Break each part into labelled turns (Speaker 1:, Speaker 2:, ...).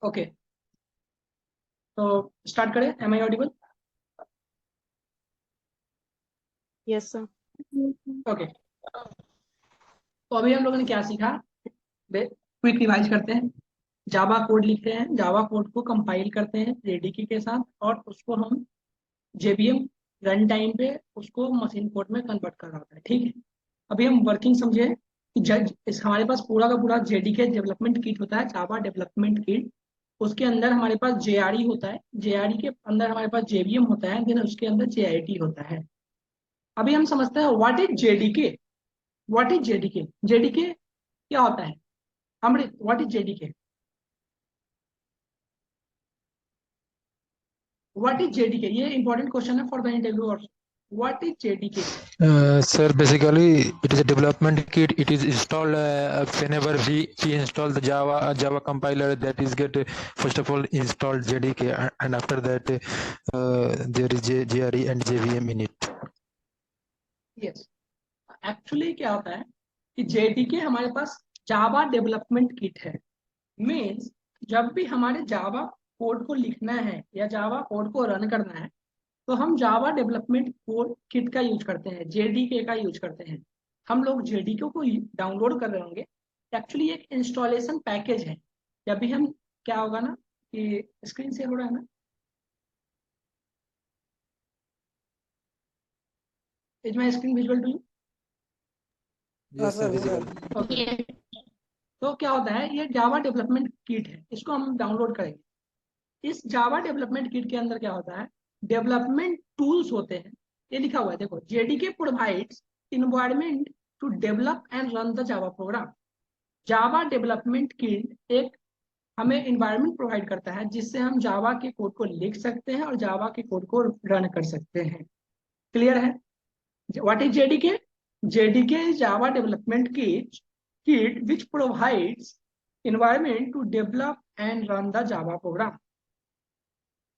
Speaker 1: Okay, तो start करें। Am I audible?
Speaker 2: Yes sir.
Speaker 1: Okay, तो अभी हम लोगों ने क्या सीखा? क्विक रिवाइज करते हैं। जावा कोड लिखते हैं, जावा कोड को कंपाइल करते हैं जेडीके के साथ, और उसको हम जेबीएम रन टाइम पे उसको मशीन कोड में कन्वर्ट कर रहा होता है। ठीक है, अभी हम वर्किंग समझे कि जज इस हमारे पास पूरा का पूरा जेडीके डेवलपमेंट किट होता है, जावा डेवलपमेंट किट। उसके अंदर हमारे पास जेआरई होता है, जेआरई के अंदर हमारे पास जेबीएम होता है, देन उसके अंदर जेआईटी होता है। अभी हम समझते हैं what is JDK. What is JDK? JDK क्या होता है? Amrit, what is JDK? What is JDK? ये इंपॉर्टेंट क्वेश्चन है for the interview also. What is JDK?
Speaker 3: Sir, basically, it is a development kit. It is installed whenever we install the Java compiler. That is get first of all installed JDK, and after that there is JRE and JVM in it.
Speaker 1: Yes, actually क्या होता है कि JDK हमारे पास जावा development kit है। Means जब भी हमारे Java code को लिखना है या जावा कोड को रन करना है, तो हम जावा डेवलपमेंट कोड किट का यूज करते हैं, जेडीके का यूज करते हैं। हम लोग जेडीके को डाउनलोड कर रहे होंगे। एक्चुअली एक इंस्टॉलेशन पैकेज है। जब भी हम, क्या होगा ना कि स्क्रीन से हो रहा है ना, is my screen visual to you?
Speaker 3: Yes, sir, visible.
Speaker 1: Okay, तो क्या होता है, ये जावा डेवलपमेंट किट है, इसको हम डाउनलोड करेंगे। इस जावा डेवलपमेंट किट के अंदर क्या होता है, डेवलपमेंट टूल्स होते हैं। ये लिखा हुआ है, देखो, JDK provides environment to develop and run the Java program. Java development kit एक हमें इन्वायरमेंट प्रोवाइड करता है जिससे हम जावा के कोड को लिख सकते हैं और जावा के कोड को रन कर सकते हैं। क्लियर है? What is JDK? JDK is Java development kit which provides environment to develop and run the Java program.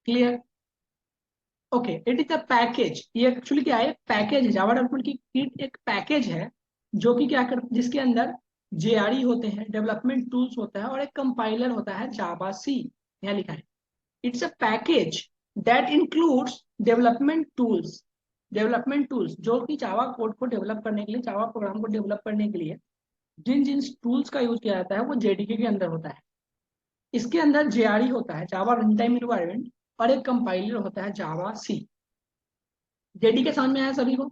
Speaker 1: Clear? Okay, it is a package. ये एक्चुअली क्या है, पैकेज है। जावा डेवलपमेंट की किट एक पैकेज है जो कि क्या कर, जिसके अंदर जेआरई होते हैं, डेवलपमेंट टूल्स होता है, और एक कंपाइलर होता है जावा सी। यहाँ लिखा है, it's a package that includes development tools. Development tools जो कि जावा कोड को डेवलप करने के लिए, जावा प्रोग्राम को डेवलप करने के लिए जिन जिन टूल्स का यूज किया जाता है वो जेडीके के अंदर होता है। इसके अंदर जेआरई होता है, जावा रन टाइम इन्वायरमेंट, और एक कंपाइलर होता है जावा सी। जेडीके समझ में आया सभी को?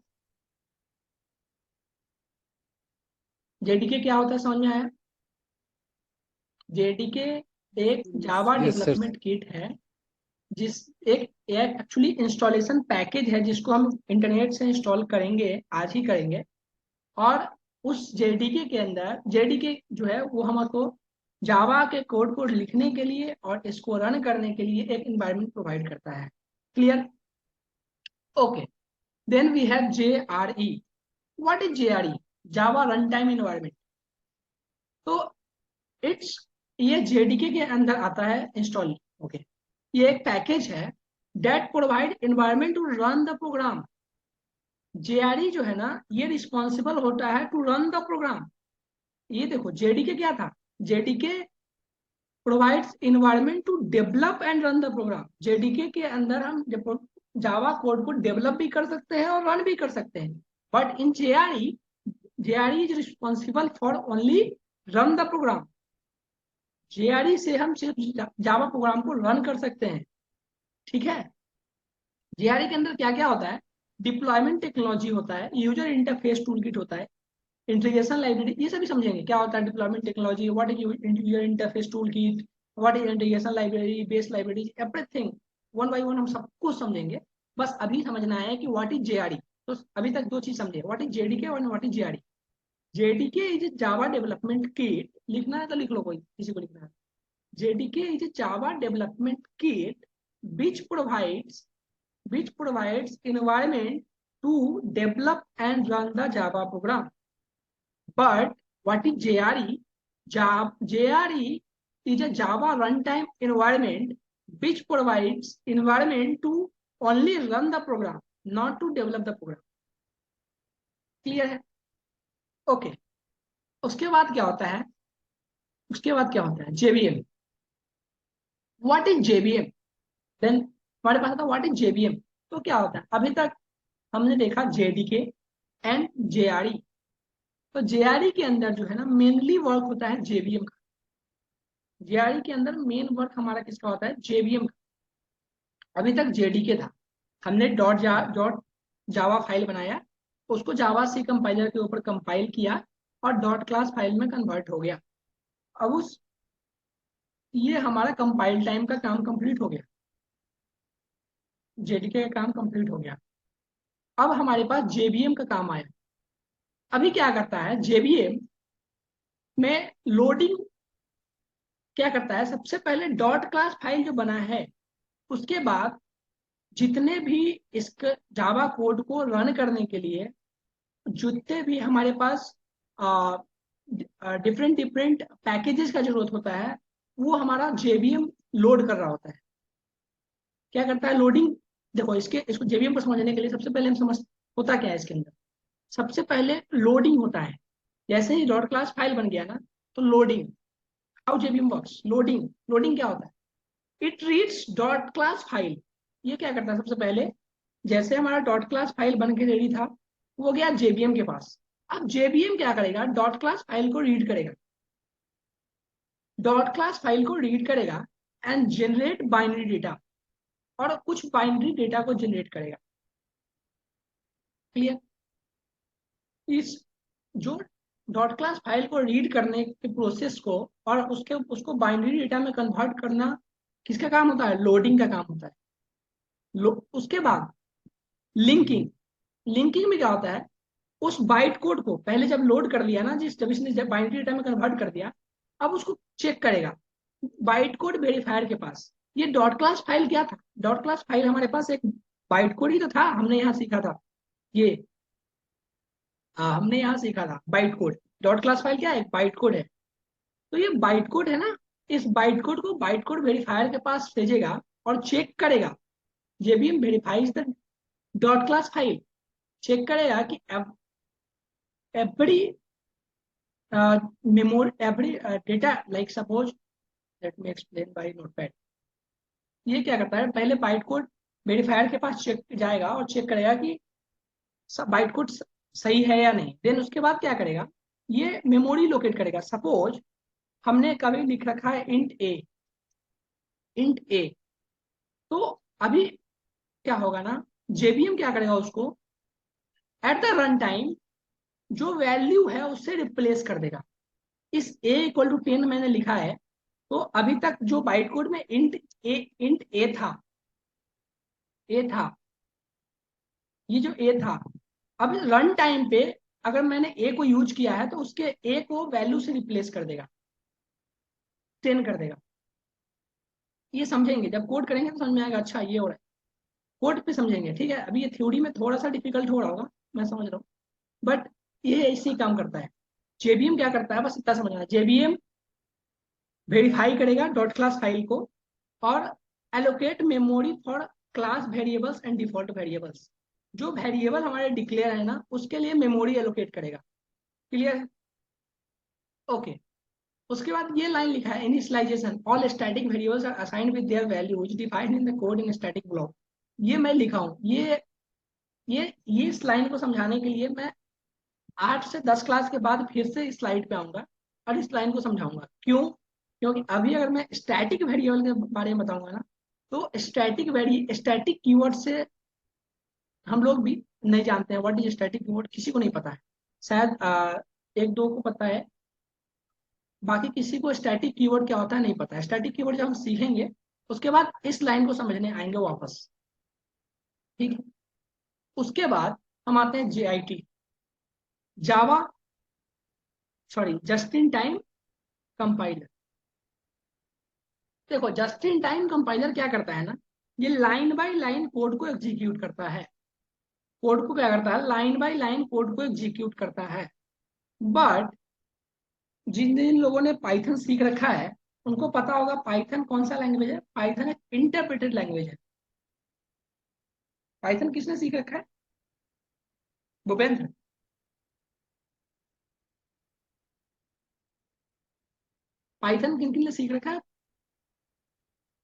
Speaker 1: जेडीके क्या होता है समझ में आया? जेडीके एक जावा
Speaker 3: Yes, sir.
Speaker 1: डेवलपमेंट किट है, जिस एक एक्चुअली इंस्टॉलेशन पैकेज है जिसको हम इंटरनेट से इंस्टॉल करेंगे, आज ही करेंगे। और उस जेडीके के अंदर, जेडीके जो है वो हमको जावा के कोड को लिखने के लिए और इसको रन करने के लिए एक एनवायरनमेंट प्रोवाइड करता है। Clear? Okay, then we have JRE. What is JRE? Java run time environment. तो इट्स, ये जेडीके के अंदर आता है इंस्टॉल। ओके, ये एक पैकेज है that provide environment to run the program. JRE जो है ना, ये रिस्पॉन्सिबल होता है टू रन द प्रोग्राम। ये देखो, जेडीके क्या था, JDK provides environment to develop and run the program. JDK के अंदर हम जावा कोड को डेवलप भी कर सकते हैं और रन भी कर सकते हैं। But in JRE, JRE is responsible for only run the program. JRE से हम सिर्फ जावा प्रोग्राम को रन कर सकते हैं। ठीक है? जेआरई के अंदर क्या क्या होता है, डिप्लॉयमेंट टेक्नोलॉजी होता है, यूजर इंटरफेस टूल किट होता है, इंटीग्रेशन लाइब्रेरी, ये सभी समझेंगे क्या होता है deployment technology, what is user interface tool kit, what is integration library, base library, everything one by one हम सब कुछ समझेंगे। बस अभी समझना है कि व्हाट इज जेआरई। तो अभी तक दो चीज समझे, व्हाट इज जेडीके और what is JRE. JDK is Java development kit, लिखना है तो लिख लो, कोई किसी को लिखना है। JDK is Java development kit which provides environment to develop and run the Java program. But what is JRE? JRE is a Java runtime environment which provides environment to only run the program, not to develop the program. Clear है? Okay, उसके बाद क्या होता है, उसके बाद क्या होता है, JVM. What is JVM, then हमारे पास था व्हाट इज जेबीएम। तो क्या होता है, अभी तक हमने देखा जेडीके एंड जेआरई। तो जेआरई के अंदर जो है ना मेनली वर्क होता है जेबीएम का। जेआरई के अंदर मेन वर्क हमारा किसका होता है, जेबीएम का। अभी तक जेडीके था, हमने डॉट जावा फाइल बनाया, उसको जावा सी कंपाइलर के ऊपर कंपाइल किया और डॉट क्लास फाइल में कन्वर्ट हो गया। अब उस ये हमारा कंपाइल टाइम का काम कंप्लीट हो गया, जेडीके का काम कंप्लीट हो गया। अब हमारे पास जेबीएम का काम आया। अभी क्या करता है जेबीएम में लोडिंग, क्या करता है सबसे पहले डॉट क्लास फाइल जो बना है उसके बाद जितने भी इस जावा कोड को रन करने के लिए जितने भी हमारे पास डिफरेंट डिफरेंट पैकेजेस का जरूरत होता है वो हमारा जेबीएम लोड कर रहा होता है। क्या करता है लोडिंग, देखो इसको जेबीएम को समझने के लिए सबसे पहले हम समझ होता क्या है इसके अंदर। सबसे पहले लोडिंग होता है, जैसे ही डॉट क्लास फाइल बन गया ना तो loading, how JVM works, loading loading क्या होता है, it reads dot class file. ये क्या करता है सबसे पहले, जैसे हमारा डॉट क्लास फाइल बन के रेडी था वो गया जेबीएम के पास। अब जेबीएम क्या करेगा, डॉट क्लास फाइल को रीड करेगा, डॉट क्लास फाइल को रीड करेगा एंड जनरेट बाइनरी डेटा, और कुछ बाइनरी डेटा को जनरेट करेगा। क्लियर, इस जो डॉट क्लास फाइल को रीड करने के प्रोसेस को और उसको बाइनरी डेटा में कन्वर्ट करना किसका काम होता है, लोडिंग का काम होता है। उसके बाद लिंकिंग, लिंकिंग में क्या होता है, उस बाइट कोड को पहले जब लोड कर लिया ना, जब इसने जब बाइनरी डेटा में कन्वर्ट कर दिया, अब उसको चेक करेगा बाइट कोड वेरीफायर के पास। ये डॉट क्लास फाइल क्या था, डॉट क्लास फाइल हमारे पास एक बाइट कोड ही तो था, हमने यहाँ सीखा था ये, हमने यहाँ सीखा था byte code. Dot class file क्या है, बाइट कोड है। तो ये बाइट कोड है ना, इस बाइट कोड को बाइट कोड वेरीफायर के पास भेजेगा और चेक करेगा, JVM verifies the dot class file, check करेगा कि every memory every data, like suppose let me explain by notepad। ये क्या करता है, पहले बाइट कोड वेरीफायर के पास चेक जाएगा और चेक करेगा कि बाइट कोड सही है या नहीं, देन उसके बाद क्या करेगा, ये मेमोरी लोकेट करेगा। सपोज हमने कभी लिख रखा है इंट ए, इंट ए, तो अभी क्या होगा ना, जेबीएम क्या करेगा उसको एट द रन टाइम जो वैल्यू है उससे रिप्लेस कर देगा। इस a इक्वल टू 10 मैंने लिखा है, तो अभी तक जो बाइट कोड में इंट ए था, ए था, ये जो ए था, अब रन टाइम पे अगर मैंने ए को यूज किया है तो उसके ए को वैल्यू से रिप्लेस कर देगा, 10 कर देगा। ये समझेंगे जब कोड करेंगे तो समझ में आएगा, अच्छा ये हो रहा है, कोड पे समझेंगे। ठीक है, अभी ये थ्योरी में थोड़ा सा डिफिकल्ट हो रहा होगा, मैं समझ रहा हूँ, बट ये इसी काम करता है। जेबीएम क्या करता है, बस इतना समझना, जेबीएम वेरीफाई करेगा डॉट क्लास फाइल को और allocate memory for class variables and default variables. जो वेरिएबल हमारे डिक्लेयर है ना उसके लिए मेमोरी एलोकेट करेगा। क्लियर है, ओके। उसके बाद ये लाइन लिखा है, initialization all static variables are assigned with their values defined in the code in static block. ये मैं लिखा हूँ, ये इस लाइन को समझाने के लिए मैं 8 से 10 क्लास के बाद फिर से इस स्लाइड पे आऊंगा और इस लाइन को समझाऊंगा। क्यों, क्योंकि अभी अगर मैं स्टैटिक वेरिएबल के बारे में बताऊंगा ना तो स्टैटिक कीवर्ड से हम लोग भी नहीं जानते हैं, व्हाट इज स्टैटिक कीवर्ड किसी को नहीं पता है, शायद एक दो को पता है, बाकी किसी को स्टैटिक कीवर्ड क्या होता है नहीं पता है। स्टैटिक कीवर्ड जब हम सीखेंगे उसके बाद इस लाइन को समझने आएंगे वापस। ठीक है, उसके बाद हम आते हैं JIT, Java sorry just in time compiler. देखो जस्ट इन टाइम कंपाइलर क्या करता है ना, ये लाइन बाय लाइन कोड को एग्जीक्यूट करता है, कोड को क्या करता है, लाइन बाय लाइन कोड को एग्जीक्यूट करता है। बट जिन जिन लोगों ने पाइथन सीख रखा है उनको पता होगा पाइथन कौन सा लैंग्वेज है, पाइथन एक इंटरप्रेटेड लैंग्वेज है। पाइथन किसने सीख रखा है, भूपेंद्र, पाइथन किन किन ने सीख रखा है,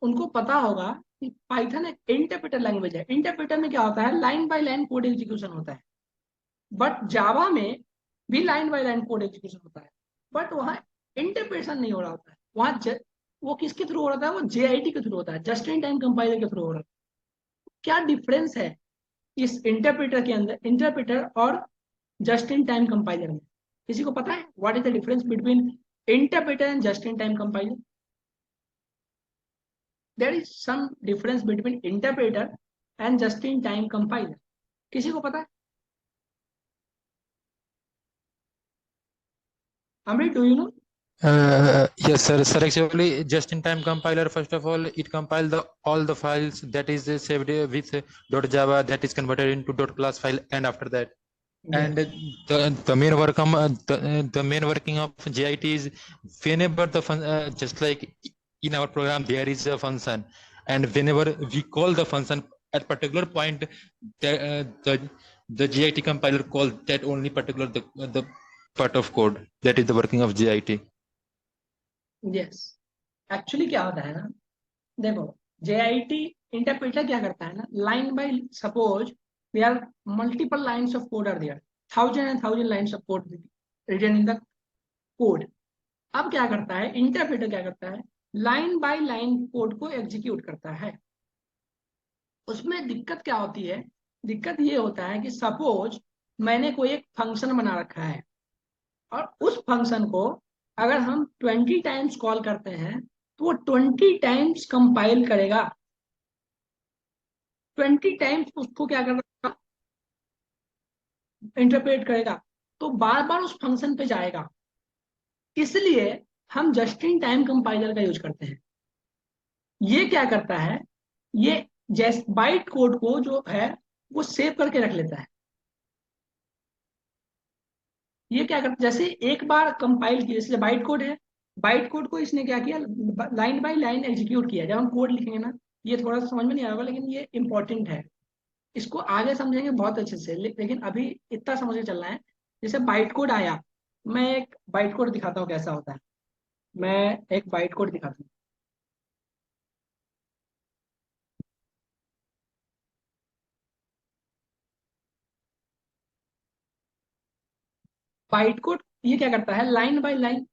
Speaker 1: उनको पता होगा कि पाइथन एक इंटरप्रेटर लैंग्वेज है। इंटरप्रेटर में क्या होता है, line by line code execution होता है। बट जावा में भी line by line code execution होता है, बट वहाँ इंटरप्रेशन नहीं हो रहा होता है। वहाँ वो किसके थ्रू हो रहा था, वो जेआईटी के थ्रू होता है, जस्ट इन टाइम कंपाइलर के थ्रू हो रहा है। क्या डिफरेंस है इस इंटरप्रेटर के अंदर, इंटरप्रेटर और जस्ट इन टाइम कंपाइलर में? किसी को पता है what is the difference between interpreter and just in time compiler? There is some difference between interpreter and just in time compiler. किसी को पता है? Amrit, do you know?
Speaker 3: Yes, sir. Sir, actually, just-in-time compiler, first of all, it compile all the files that is saved with .java that is converted into .class file, and after that, and the main the main working of JIT is whenever just like in our program there is a function, and whenever we call the function at particular point, the JIT compiler calls that only particular the part of code. That is the working of JIT.
Speaker 1: Yes, actually क्या होता है ना, देखो, JIT interpreter क्या करता है ना, line by, suppose we are multiple lines of code are there, thousand and thousand lines of code written in the code. अब क्या करता है इंटरप्रेटर, क्या करता है, लाइन बाय लाइन कोड को एग्जीक्यूट करता है। उसमें दिक्कत क्या होती है, दिक्कत ये होता है कि सपोज मैंने कोई एक फंक्शन बना रखा है, और उस फंक्शन को अगर हम 20 टाइम्स कॉल करते हैं तो वो 20 टाइम्स कंपाइल करेगा, 20 टाइम्स उसको क्या करेगा, इंटरप्रेट करेगा, तो बार बार उस फंक्शन पे जाएगा। इसलिए हम जस्ट इन टाइम कंपाइलर का यूज करते हैं। ये क्या करता है, ये जस्ट बाइट कोड को जो है वो सेव करके रख लेता है। ये क्या करता है, जैसे एक बार कंपाइल किया, जैसे बाइट कोड है, बाइट कोड को इसने क्या किया, लाइन बाय लाइन एग्जीक्यूट किया। जब हम कोड लिखेंगे ना, ये थोड़ा सा समझ में नहीं आएगा लेकिन ये इंपॉर्टेंट है, इसको आगे समझेंगे बहुत अच्छे से, लेकिन अभी इतना समझ के चलना है। जैसे बाइट कोड आया, मैं एक बाइट कोड दिखाता हूँ कैसा होता है। मैं एक बाइट कोड दिखाता हूँ। बाइट कोड ये क्या करता है, लाइन बाय लाइन,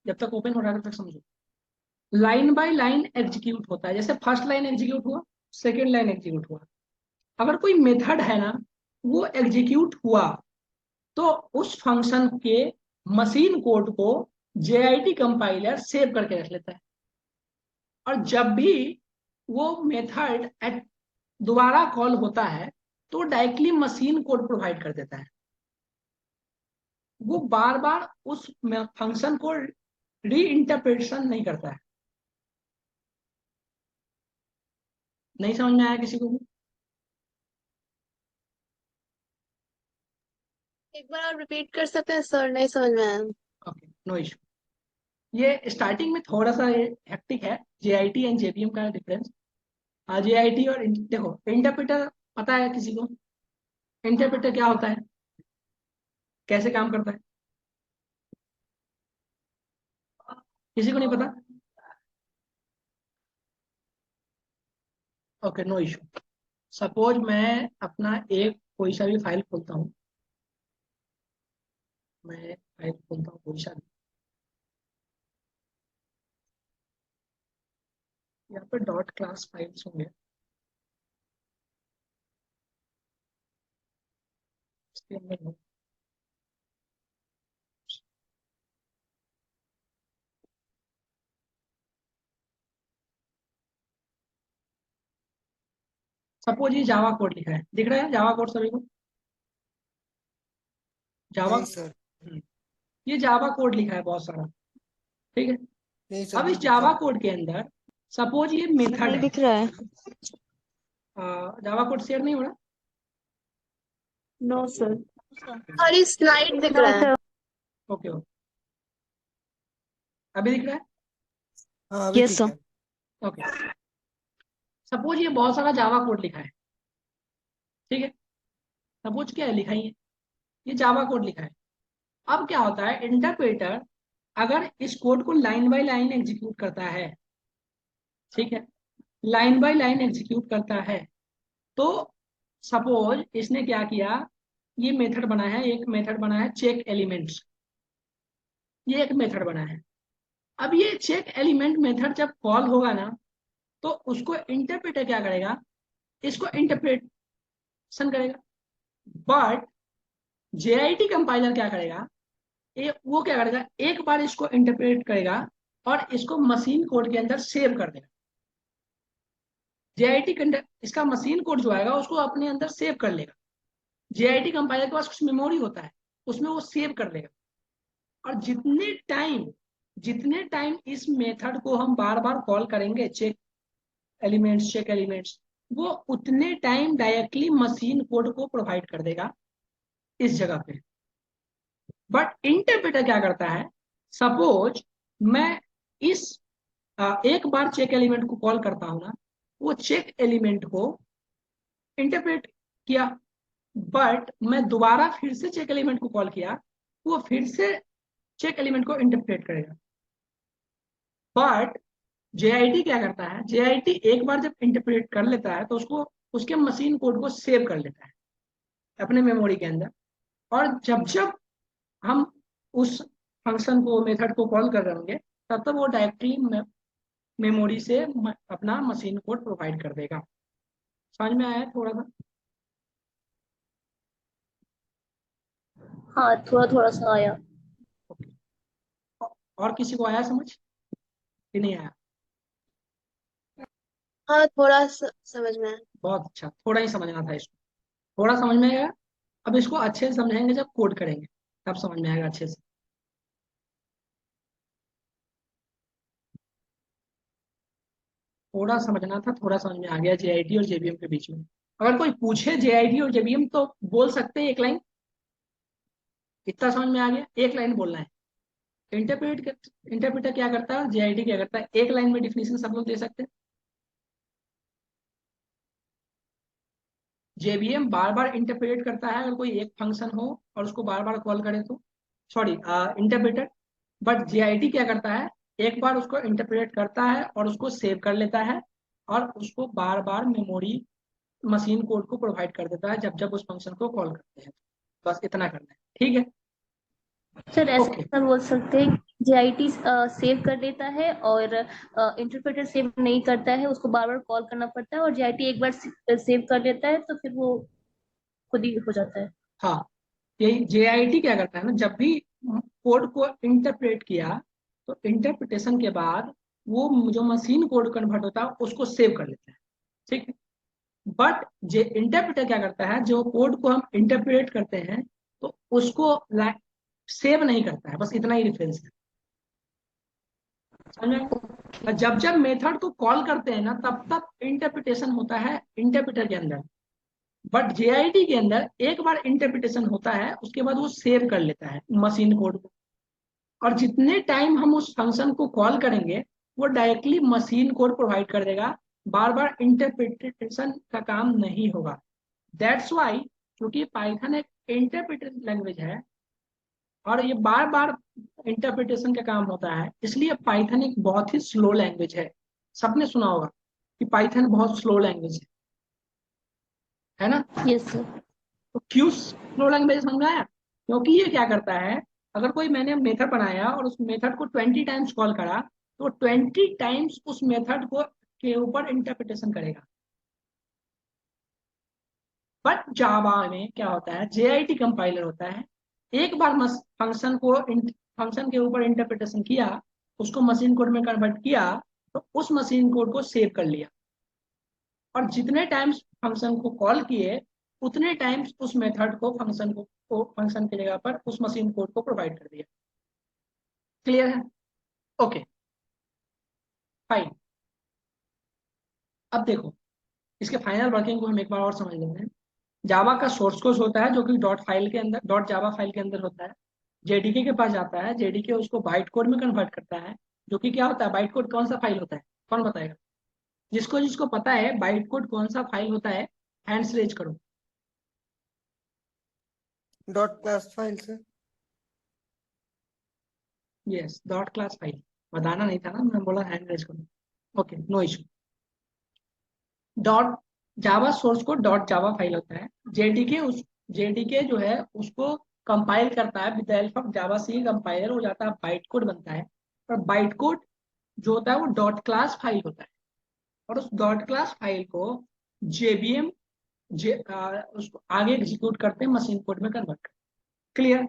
Speaker 1: जब तक ओपन हो रहा है तब तक समझो, लाइन बाय लाइन एग्जीक्यूट होता है। जैसे फर्स्ट लाइन एग्जीक्यूट हुआ, सेकेंड लाइन एग्जीक्यूट हुआ, अगर कोई मेथड है ना वो एग्जीक्यूट हुआ, तो उस फंक्शन के मशीन कोड को जेआईटी कंपाइलर सेव करके रख लेता है। और जब भी वो मेथड दोबारा कॉल होता है तो डायरेक्टली मशीन कोड प्रोवाइड कर देता है। वो बार बार उस फंक्शन को री इंटरप्रिटेशन नहीं करता है। नहीं समझ में आया किसी को भी?
Speaker 2: एक बार और रिपीट कर सकते हैं सर, नहीं समझ में आया।
Speaker 1: Okay, no issue. ये स्टार्टिंग में थोड़ा सा हेक्टिक है, जेआईटी एंड जेवीएम का डिफरेंस। जेआईटी और देखो, इंटरप्रेटर पता है किसी को, इंटरप्रेटर क्या होता है, कैसे काम करता है? किसी को नहीं पता? Okay, no issue. सपोज मैं अपना एक कोई सा भी फाइल खोलता हूँ, मैं फाइल खोलता हूँ कोई सा भी, यहाँ पे डॉट क्लास फाइल्स होंगे, इसके अंदर हो। सपोज ये जावा कोड लिखा है, दिख रहा है जावा कोड सभी को? जावा,
Speaker 4: नहीं सर।
Speaker 1: ये जावा कोड लिखा है बहुत सारा, ठीक है।
Speaker 4: नहीं सर,
Speaker 1: अब
Speaker 4: नहीं
Speaker 1: इस
Speaker 4: दिख
Speaker 1: जावा
Speaker 4: रहा।
Speaker 1: कोड के अंदर सपोज ये
Speaker 2: सर
Speaker 1: मेथड
Speaker 2: नहीं
Speaker 1: है,
Speaker 2: दिख रहा है।
Speaker 1: जावा कोड शेयर नहीं हो रहा?
Speaker 2: No sir.
Speaker 5: और ये स्लाइड दिख रहा है।
Speaker 1: ओके ओके, अभी दिख रहा है?
Speaker 4: हाँ अभी
Speaker 2: यस
Speaker 4: ठीक
Speaker 2: सर।
Speaker 4: है।
Speaker 1: ओके, सपोज ये बहुत सारा जावा कोड लिखा है, ठीक है। सपोज क्या है लिखा ही है, ये जावा कोड लिखा है। अब क्या होता है, इंटरप्रेटर अगर इस कोड को लाइन बाय लाइन एग्जीक्यूट करता है, ठीक है, लाइन बाय लाइन एग्जीक्यूट करता है। तो सपोज इसने क्या किया, ये मेथड बना है, एक मेथड बना है चेक एलिमेंट्स, ये एक मेथड बना है। अब ये चेक एलिमेंट मेथड जब कॉल होगा ना, तो उसको इंटरप्रेटर क्या करेगा, इसको इंटरप्रेशन करेगा। बट जेआईटी कंपाइलर क्या करेगा, वो क्या करेगा, एक बार इसको इंटरप्रेट करेगा और इसको मशीन कोड के अंदर सेव कर देगा। जेआईटी इसका मशीन कोड जो आएगा उसको अपने अंदर सेव कर लेगा। जेआईटी कंपाइलर के पास कुछ मेमोरी होता है, उसमें वो सेव कर लेगा। और जितने टाइम इस मेथड को हम बार बार कॉल करेंगे, चेक एलिमेंट्स, वो उतने टाइम डायरेक्टली मशीन कोड को प्रोवाइड कर देगा इस जगह पे। बट इंटरप्रेटर क्या करता है, सपोज मैं इस एक बार चेक एलिमेंट को कॉल करता हूं ना, वो चेक एलिमेंट को इंटरप्रेट किया, बट मैं दोबारा फिर से चेक एलिमेंट को कॉल किया, वो फिर से चेक एलिमेंट को इंटरप्रेट करेगा। बट जेआईटी क्या करता है, जेआईटी एक बार जब इंटरप्रेट कर लेता है तो उसको उसके मशीन कोड को सेव कर लेता है अपने मेमोरी के अंदर। और जब जब हम उस फंक्शन को, मेथड को कॉल कर रहे होंगे, तब तब वो डायरेक्टली मेमोरी से अपना मशीन कोड प्रोवाइड कर देगा। समझ में आया थोड़ा सा?
Speaker 5: हाँ, थोड़ा थोड़ा सा आया।
Speaker 1: ओके। और किसी को आया समझ कि नहीं आया?
Speaker 2: हाँ, थोड़ा समझ में आया।
Speaker 1: बहुत अच्छा, थोड़ा ही समझना था इसको, थोड़ा समझ में आएगा। अब इसको अच्छे से समझेंगे जब कोड करेंगे, तब समझ में आएगा अच्छे से। थोड़ा समझना था, थोड़ा समझ में आ गया जेआईटी और जेबीएम के बीच में। अगर कोई पूछे जेआईटी और जेबीएम तो बोल सकते हैं एक लाइन, इतना समझ में आ गया, एक लाइन बोलना है। इंटरप्रेटर क्या करता है, जेआईटी क्या करता है, एक लाइन में डिफिनेशन सब लोग दे सकते हैं। जेबीएम बार बार इंटरप्रेट करता है अगर कोई एक फंक्शन हो और उसको बार बार कॉल करे तो, सॉरी इंटरप्रेटर। बट जेआईटी क्या करता है, एक बार उसको इंटरप्रेट करता है और उसको सेव कर लेता है, और उसको बार बार मेमोरी मशीन कोड को प्रोवाइड कर देता है जब जब उस फंक्शन को कॉल करते हैं। बस इतना करना है, ठीक है?
Speaker 5: Sir
Speaker 1: okay.
Speaker 5: ऐसा बोल सकते हैं जेआईटी सेव कर देता है और इंटरप्रेटर सेव नहीं करता है, उसको बार बार कॉल करना पड़ता है, और जेआईटी एक बार सेव कर देता है तो फिर वो खुद ही हो जाता है।
Speaker 1: हाँ, यही जेआईटी क्या करता है ना, जब भी कोड को इंटरप्रेट किया तो इंटरप्रिटेशन के बाद वो जो मशीन कोड कन्वर्ट होता है उसको सेव कर लेता है, ठीक है? बट जे इंटरप्रेटर क्या करता है, जो कोड को हम इंटरप्रेट करते हैं तो उसको सेव नहीं करता है, बस इतना ही डिफरेंस है। समझ में? और जब जब मेथड को कॉल करते हैं ना, तब तब इंटरप्रिटेशन होता है इंटरप्रेटर के अंदर। बट जेआईटी के अंदर एक बार इंटरप्रिटेशन होता है, उसके बाद वो सेव कर लेता है मशीन कोड को। और जितने टाइम हम उस फंक्शन को कॉल करेंगे, वो डायरेक्टली मशीन कोड प्रोवाइड कर देगा, बार बार इंटरप्रिटेशन का काम नहीं होगा। दैट्स वाई, क्योंकि पाइथन एक इंटरप्रेटेड लैंग्वेज है और ये बार बार इंटरप्रिटेशन का काम होता है, इसलिए पाइथन एक बहुत ही स्लो लैंग्वेज है। सबने सुना होगा कि पाइथन बहुत स्लो लैंग्वेज है ना?
Speaker 5: Yes sir.
Speaker 1: तो क्यों स्लो लैंग्वेज समझ में आया? क्योंकि ये क्या करता है, अगर कोई मैंने मेथड बनाया और उस मेथड को 20 टाइम्स कॉल करा, तो 20 टाइम्स उस मेथड को के ऊपर इंटरप्रिटेशन करेगा। बट जावा में क्या होता है, जेआईटी कंपाइलर होता है, एक बार फंक्शन के ऊपर इंटरप्रिटेशन किया, उसको मशीन कोड में कन्वर्ट किया, तो उस मशीन कोड को सेव कर लिया, और जितने टाइम्स फंक्शन को कॉल किए उतने टाइम्स उस मेथड को फंक्शन की जगह पर उस मशीन कोड को प्रोवाइड कर दिया। क्लियर है? Okay, fine. अब देखो, इसके फाइनल वर्किंग को हम एक बार और समझ लेते हैं। जावा का सोर्स कोड होता है जो कि डॉट फाइल के अंदर, डॉट जावा फाइल के अंदर होता है। जेडीके के पास जाता है, जेडीके उसको बाइट कोड में कन्वर्ट करता है, जो कि क्या होता है, बाइट कोड कौन सा फाइल होता है, कौन बताएगा? जिसको जिसको पता है बाइट कोड कौन सा फाइल होता है, हैंड्स रेज करो।
Speaker 4: डॉट क्लास फाइल से।
Speaker 1: Yes, dot class file. बताना नहीं था ना, मैं बोला हैंड रेज करो। Okay, no issue. Dot Java source code dot Java file होता है। जेडीके जो है उसको कंपाइल करता है with the help of Java C compiler, हो जाता है बाइट कोड बनता है। और बाइट कोड जो होता है वो डॉट क्लास फाइल होता है, और उस डॉट क्लास फाइल को जेबीएम उसको आगे एग्जीक्यूट करते हैं मशीन कोड में कन्वर्ट। क्लियर?